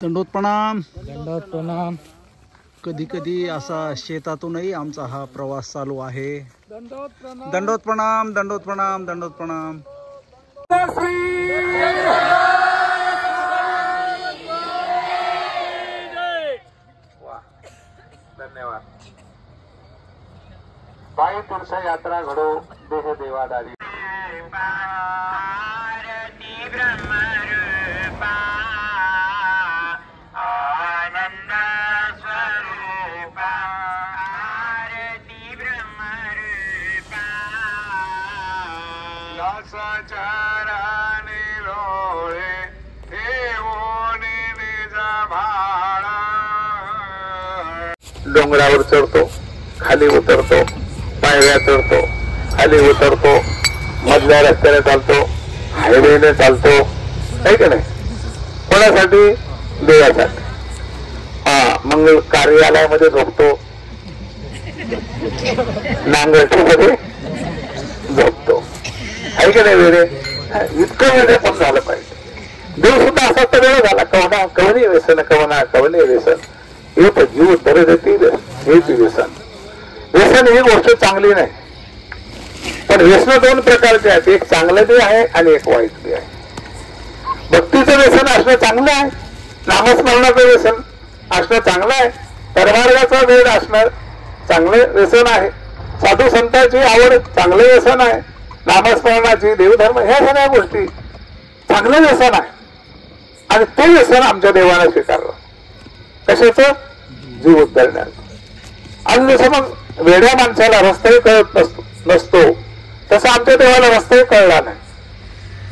दंडोत प्रणाम. दंडोत प्रणाम. कधी कधी असा शेतातूनही आमचा हा प्रवास चालू आहे. दंडोत प्रणाम. दंडोत प्रणाम. दंडोत प्रणाम. दंडोत प्रणाम. धन्यवाद. पायी तीर्थ यात्रा घडो देह देवादारी. डोंगरावर चढतो, खाली उतरतो, पायऱ्या चढतो, खाली उतरतो, मधल्या रस्त्याने चालतो, हायवेने चालतो, आहे का नाही? कोणासाठी? देवासाठी. मग कार्यालयामध्ये झोपतो, नांगरटीमध्ये झोपतो, आहे का नाही? वेळे इतकं वेळे पण झालं पाहिजे. देव सुद्धा असा तर वेळ झाला. कवना कवनी व्यसन, कवना कवनी व्यसन, एक जीव तर देतील हेच व्यसन. व्यसन ही गोष्ट चांगली नाही, पण व्यसन दोन प्रकारचे आहेत. एक चांगलं बी आहे आणि एक वाईट बी आहे. भक्तीचं व्यसन असणं चांगलं आहे, नामस्मरणाचं व्यसन असणं चांगलं आहे, परमार्गाचा वेळ असणं चांगलं व्यसन आहे, साधू संतांची आवड चांगलं व्यसन आहे, नामस्मरणाची, देवधर्म, ह्या सगळ्या गोष्टी चांगलं व्यसन आहे. आणि ते व्यसन आमच्या देवाने स्वीकारलं. कशाचं? जीव उद्धरण्याचं. आणि जसं मग वेड्या माणसाला रस्ताही कळत नसतो तसं आमच्या देवाला रस्ताही कळला नाही.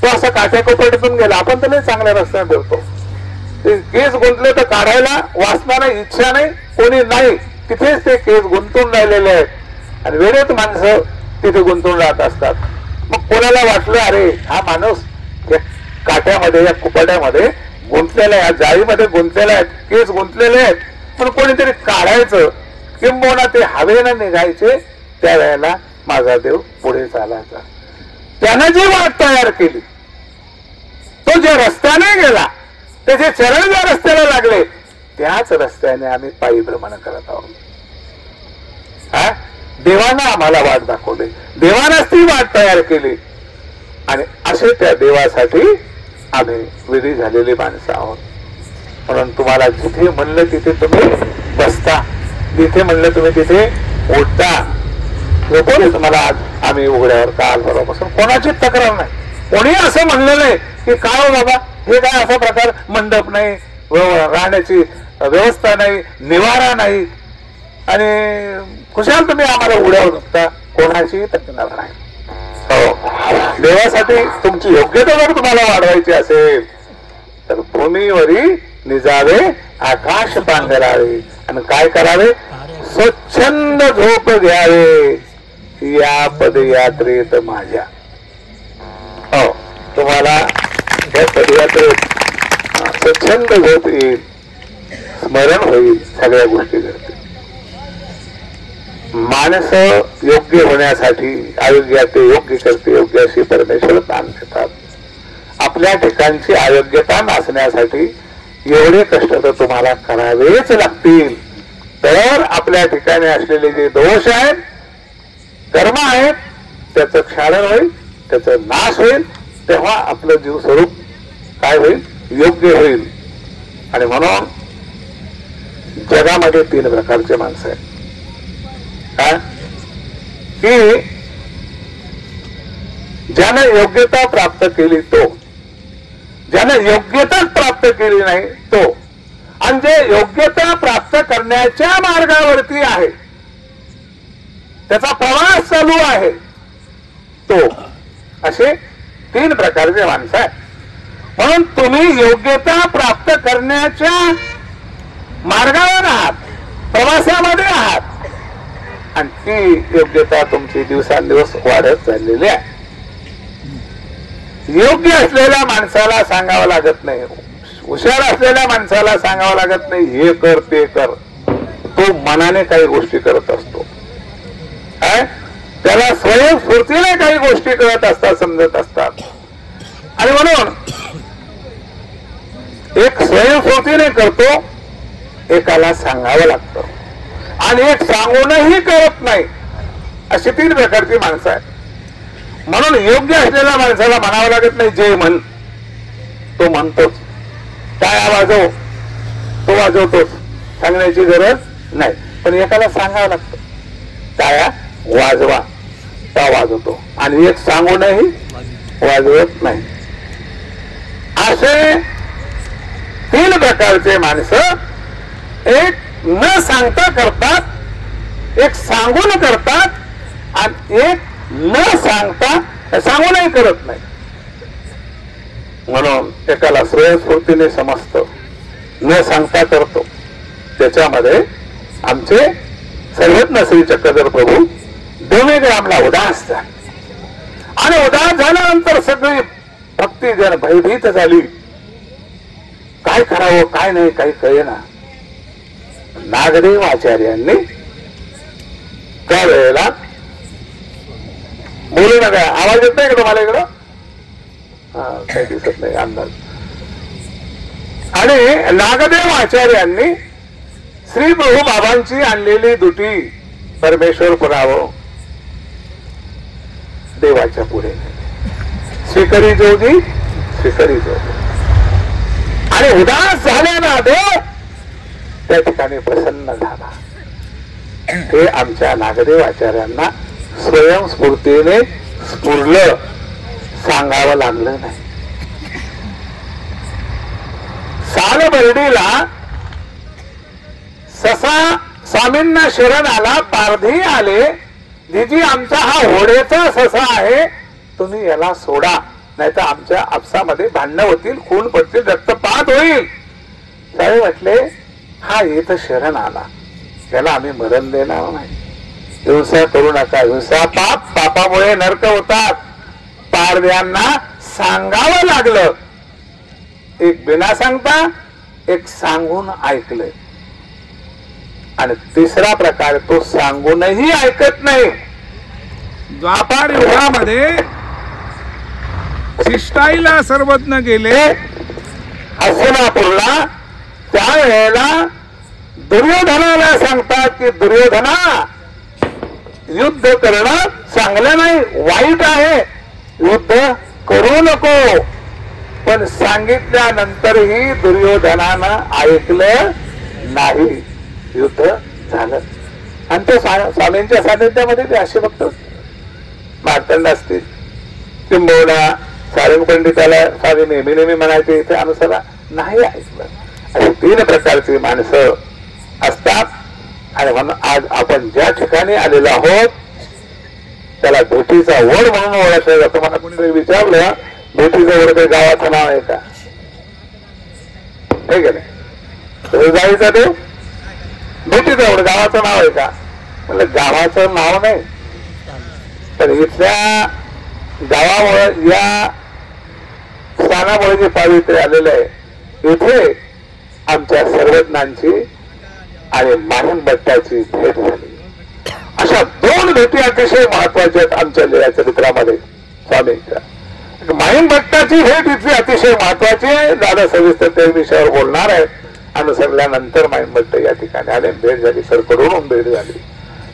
तो असा काठ्या कोपऱ्यातून गेला. आपण तर नाही चांगल्या रस्त्याने फिरतो. केस गुंतले तर काढायला वासना नाही, इच्छा नाही, कोणी नाही, तिथेच ते केस गुंतून राहिलेले आहेत. आणि वेळेत माणसं तिथे गुंतून राहत असतात. मग कोणाला वाटलं अरे हा माणूस या काठ्यामध्ये, या कुपड्यामध्ये गुंतलेला आहे, या जाळीमध्ये गुंतलेला आहे, केस गुंतलेले आहेत, पण कोणीतरी काढायचं, किंबहुना ते हवेनं निघायचे. त्यावेळेला माझा देव पुढे चालायचा. त्यानं जी वाट तयार केली, तो ज्या रस्त्याने गेला, त्याचे चरण ज्या रस्त्याला लागले, त्याच रस्त्याने आम्ही पायी भ्रमण करत आहोत. देवानं आम्हाला वाट दाखवली, देवानंच ती वाट तयार केली. आणि असे त्या देवासाठी आम्ही विधी झालेली माणसं आहोत. म्हणून तुम्हाला जिथे म्हणलं तिथे तुम्ही बसता, जिथे म्हणलं तुम्ही तिथे उठता. कोणी तुम्हाला आज आम्ही उघड्यावर काल बरोबर कोणाची तक्रार नाही. कोणी असं म्हणलं नाही की काय बाबा हे काय असा प्रकार, मंडप नाही, राहण्याची व्यवस्था नाही, निवारा नाही, आणि खुशाल तुम्ही आम्हाला उघड्यावर झोपता. कोणाची तक्रार नाही. हो, देवासाठी तुमची योग्यता जर तुम्हाला वाढवायची असेल तर भूमीवरी निजावे, आकाश पांघरावे, आणि काय करावे? स्वच्छंद झोप घ्यावे या पदयात्रेत माझ्या. हो, तुम्हाला या पदयात्रेत स्वच्छंद झोप येईल, स्मरण होईल, सगळ्या गोष्टी घडतील. माणसं योग्य होण्यासाठी अयोग्याचे योग्य करते, योग्याशी परमेश्वर दान देतात. आपल्या ठिकाणची अयोग्यता नासण्यासाठी एवढे कष्ट तर तुम्हाला करावेच लागतील. तर आपल्या ठिकाणी असलेले जे दोष आहेत, कर्म आहेत, त्याचं क्षालन होईल, त्याचा नाश होईल. तेव्हा आपलं जीव स्वरूप काय होईल? योग्य होईल. आणि म्हणून जगामध्ये 3 प्रकारचे माणसं आहेत. की ज्यानं योग्यता प्राप्त केली तो, ज्यानं योग्यता प्राप्त केली नाही तो, आणि जे योग्यता प्राप्त करण्याच्या मार्गावरती आहे, त्याचा प्रवास चालू आहे तो, असे 3 प्रकारचे माणसं आहेत. म्हणून तुम्ही योग्यता प्राप्त करण्याच्या मार्गावर आहात, प्रवासामध्ये आहात, आणि ती योग्यता तुमची दिवसांदिवस वाढत चाललेली आहे. योग्य असलेल्या माणसाला सांगावं लागत नाही, हुशार असलेल्या माणसाला सांगावं लागत नाही हे कर ते कर. तो मनाने काही गोष्टी करत असतो. त्याला स्वयंस्फूर्तीने काही गोष्टी कळत असतात, समजत असतात. आणि म्हणून एक स्वयंस्फूर्तीने करतो, एकाला सांगावं लागतं, आणि एक सांगूनही करत नाही. अशी 3 प्रकारची माणसं आहेत. म्हणून योग्य असलेल्या माणसाला म्हणावं लागत नाही जय म्हण, तो म्हणतोच. टाळ्या वाजव, तो वाजवतोच, सांगण्याची गरज नाही. पण एकाला सांगावं लागतं, टाळ्या वाजवा, तो वाजवतो, आणि एक सांगूनही वाजवत नाही. असे 3 प्रकारचे माणसं, एक न सांगता करतात, एक सांगून करतात, आणि एक न सांगता सांगूनही करत नाही. म्हणून एकाला स्वयंस्फूर्तीने समजतं, न सांगता करतो. त्याच्यामध्ये आमचे सर्वज्ञ श्री चक्रधर प्रभू देवग्रामला उदास झाले, आणि उदास झाल्यानंतर सगळी भक्तीजन भयभीत झाली. काय करावं काय नाही काही कळेना. नागदेव आचार्यांनी त्यावेळेला, बोलू नका, आवाज येत नाही का तुम्हाला इकडं? काही दिसत नाही अंदाज. आणि नागदेव आचार्यांनी श्री प्रभू बाबांची आणलेली दुटी परमेश्वर पुरावं देवाच्या पुढे, स्वीकरी जोगी स्वीकरी जोगी. आणि उदास झाल्यानं देव त्या ठिकाणी प्रसन्न झाला. हे आमच्या नागदेव आचार्यांना स्वयंस्फूर्तीने स्फुरलं, सांगावं लागलं नाही. सालबर्डीला ससा स्वामींना शरण आला, पारधी आले, जिजी आमचा हा होडेचा ससा आहे, तुम्ही याला सोडा, नाही तर आमच्या आपसामध्ये भांडणं होतील, खून पडतील, रक्तपात होईल. साहेब म्हटले, हा इथं शरण आला, याला आम्ही मरण देणार नाही. हिंसा करू नका, हिंसा पाप, पापामुळे नरक होतात. पारध्यांना सांगावं लागलं, एक बिना सांगता, एक सांगून ऐकलंय, आणि 3रा प्रकार तो सांगूनही ऐकत नाही. द्वापार युगामध्ये शिष्टाईला सर्वज्ञ गेले हस्तिनापूरला. त्यावेळेला दुर्योधनाला सांगतात की दुर्योधना, युद्ध करणं चांगलं नाही, वाईट आहे, युद्ध करू नको. पण सांगितल्यानंतरही दुर्योधनानं ऐकलं नाही, युद्ध झालं. आणि ते स्वामींच्या सानिध्यामध्ये ते असे भक्त मार्तंड असतील, किंबहुना सारंग पंडिताला स्वामी नेहमी नेहमी म्हणायचे, इथे अनुसरा नाही ऐकलं. अशी 3 प्रकारची माणसं असतात. आणि म्हणून आज आपण ज्या ठिकाणी आलेलो आहोत त्याला भेटीचा वड म्हणून ओळखलं जातं. मला कोणीतरी विचारलं, भेटीचा वड काही गावाचं नाव आहे का? हे का नाही, जायचा तो भेटीचा वड गावाचं नाव आहे का? म्हणजे गावाचं नाव नाही, तर इथल्या गावामुळे, या स्थानामुळे जे पावित्र्य आलेलं आहे, इथे आमच्या सर्वज्ञांची आणि माहीम भट्टाची भेट झाली. अशा 2 भेटी अतिशय महत्वाच्या आहेत आमच्या लीळा चरित्रामध्ये स्वामींच्या. माहीम भट्टाची भेट इथली अतिशय महत्वाची आहे. दादा सविस्तर त्या विषयावर बोलणार आहे. अनुसरल्यानंतर माहीम भट्ट या ठिकाणी आले, भेट झाली, सरकडून भेट झाली.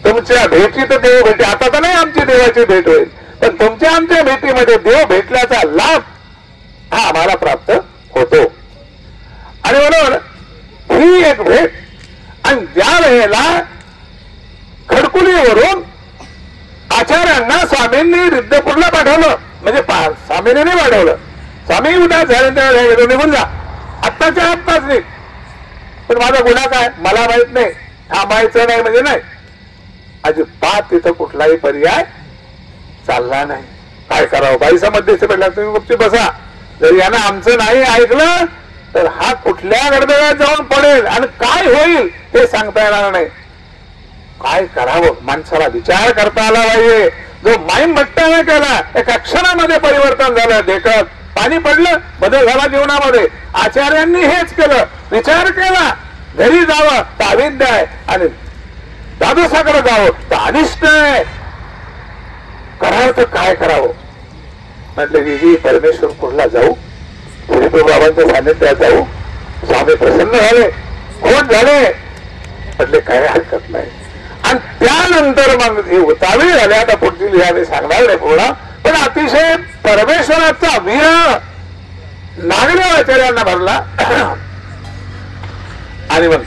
तुमच्या भेटी तर देव भेटी, आता तर नाही आमची देवाची भेट होईल, पण तुमच्या आमच्या भेटीमध्ये देव भेटल्याचा लाभ हा आम्हाला प्राप्त होतो. आणि म्हणून ही एक भेट. आणि ज्या वेळेला खडकुलीवरून आचार्यांना स्वामींनी रिद्धपूरला पाठवलं, म्हणजे स्वामीने नाही पाठवलं, स्वामी उद्या झाल्यानंतर निघून जा, आत्ताच्या आत्ताच नाही. पण माझा गुन्हा काय मला माहित नाही, थांबायचं नाही म्हणजे नाही. अजिबात तिथं कुठलाही पर्याय चालला नाही. काय करावं, बाईचा मध्यस्थी पडला, तुम्ही गुपची बसा. जर यानं आमचं नाही ऐकलं तर हा कुठल्या गडबडात जाऊन पडेल आणि काय होईल हे सांगता येणार नाही. काय करावं, माणसाला विचार करता आला पाहिजे. जो माहीम भट्टाने केला, एका क्षणामध्ये परिवर्तन झालं. देखत पाणी पडलं, बदल झाला जीवनामध्ये. आचार्यांनी हेच केलं, विचार केला. घरी जावं तर अविद्य आहे आणि दादोसाकडे जावं तर अनिष्ट आहे. करावं तर काय करावं. म्हटलं की परमेश्वर कुठला जाऊ, श्रीप्रभू बाबांच्या सानिध्यात जाऊ, स्वामी प्रसन्न झाले, खुश झाले, म्हटले काही हरकत नाही. आणि त्यानंतर मग हे उतावी झाले. आता पुढची लिहावे सांगणार नाही पूर्ण, पण अतिशय परमेश्वराचा विरह नागदेवाचार्यांना भरला. आणि मग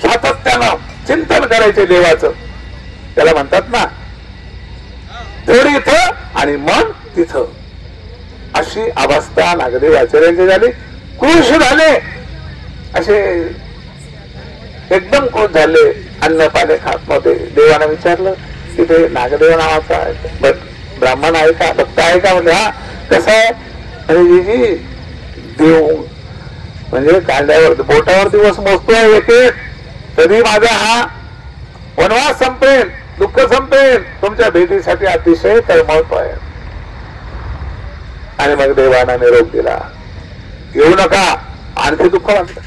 सातत्यानं चिंतन करायचे देवाचं. त्याला म्हणतात ना, जोड इथं आणि मन तिथं, अशी अवस्था नागदेवाचार्यांची झाली. खुश झाले, असे एकदम खुश झाले. अन्न पाणी खात नव्हते. देवानं विचारलं की ते नागदेव नावाचा ब्राह्मण आहे का, भक्त आहे का? म्हणजे हा कसं आहे? अरे जी देव म्हणजे कांद्यावर बोटावर दिवस मोजतोय एक एक, कधी माझा हा वनवास संपेल, दुःख संपेल, तुमच्या भेटीसाठी अतिशय तळमळतोय. आणि मग देवाना निरोप दिला, येऊ नका, आणखी दुःख वाटलं.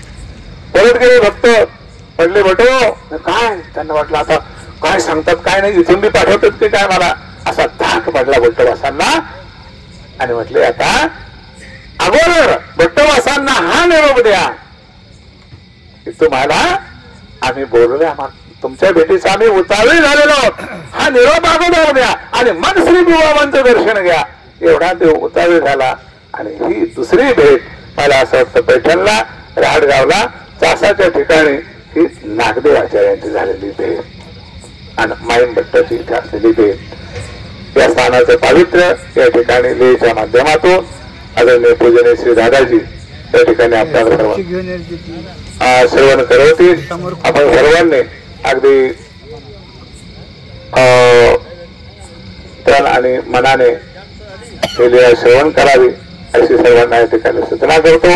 परत गेले भक्त, पडले बटो. काय त्यांना वाटलं आता काय सांगतात काय नाही, इथून बी पाठवतात की काय, मला असा धाक पडला भट्टवासांना. आणि म्हटले आता अगोदर भट्टवासांना हा निरोप द्या की तुम्हाला आम्ही बोलूया, तुमच्या भेटीचा आम्ही उतावळी झालेलो, हा निरोप अगोदर द्या आणि मग श्री विवाहांचं दर्शन घ्या. एवढा देव उतावळी झाला. आणि ही दुसरी भेट मला असं वाटतं पैठणला, राहडगावला, चासाच्या ठिकाणी ही नागदेवाचार्यांची झालेली भेट आणि माईम भट्टाची इथे असलेली भेट. या स्थानाचं पावित्र्य या ठिकाणी लेहच्या माध्यमातून आदरणीय पूजनीय श्री दादाजी या ठिकाणी आपल्याला श्रवण करवतील. आपण सर्वांनी अगदी तन आणि मनाने हे श्रवण करावी अशी सर्वांना या ठिकाणी सूचना करतो.